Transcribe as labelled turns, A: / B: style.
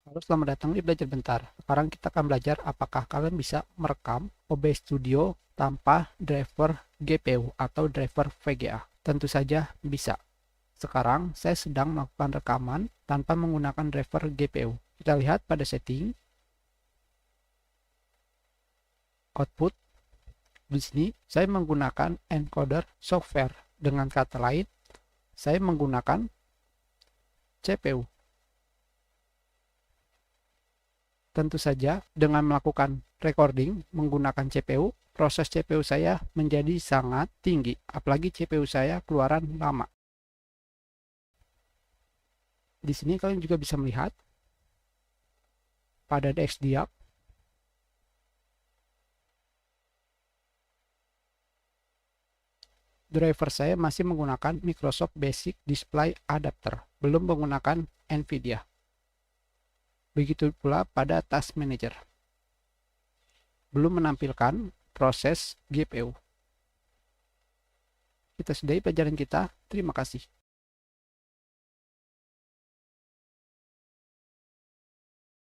A: Halo, selamat datang di Belajar Bentar. Sekarang kita akan belajar apakah kalian bisa merekam OBS Studio tanpa driver GPU atau driver VGA. Tentu saja bisa. Sekarang saya sedang melakukan rekaman tanpa menggunakan driver GPU. Kita lihat pada setting, output. Di sini saya menggunakan encoder software. Dengan kata lain, saya menggunakan CPU. Tentu saja dengan melakukan recording menggunakan CPU, proses CPU saya menjadi sangat tinggi, apalagi CPU saya keluaran lama. Di sini kalian juga bisa melihat pada DXDiap driver saya masih menggunakan Microsoft Basic Display Adapter, belum menggunakan NVIDIA. Begitu pula pada Task Manager, belum menampilkan proses GPU. Kita sudahi pelajaran kita. Terima kasih.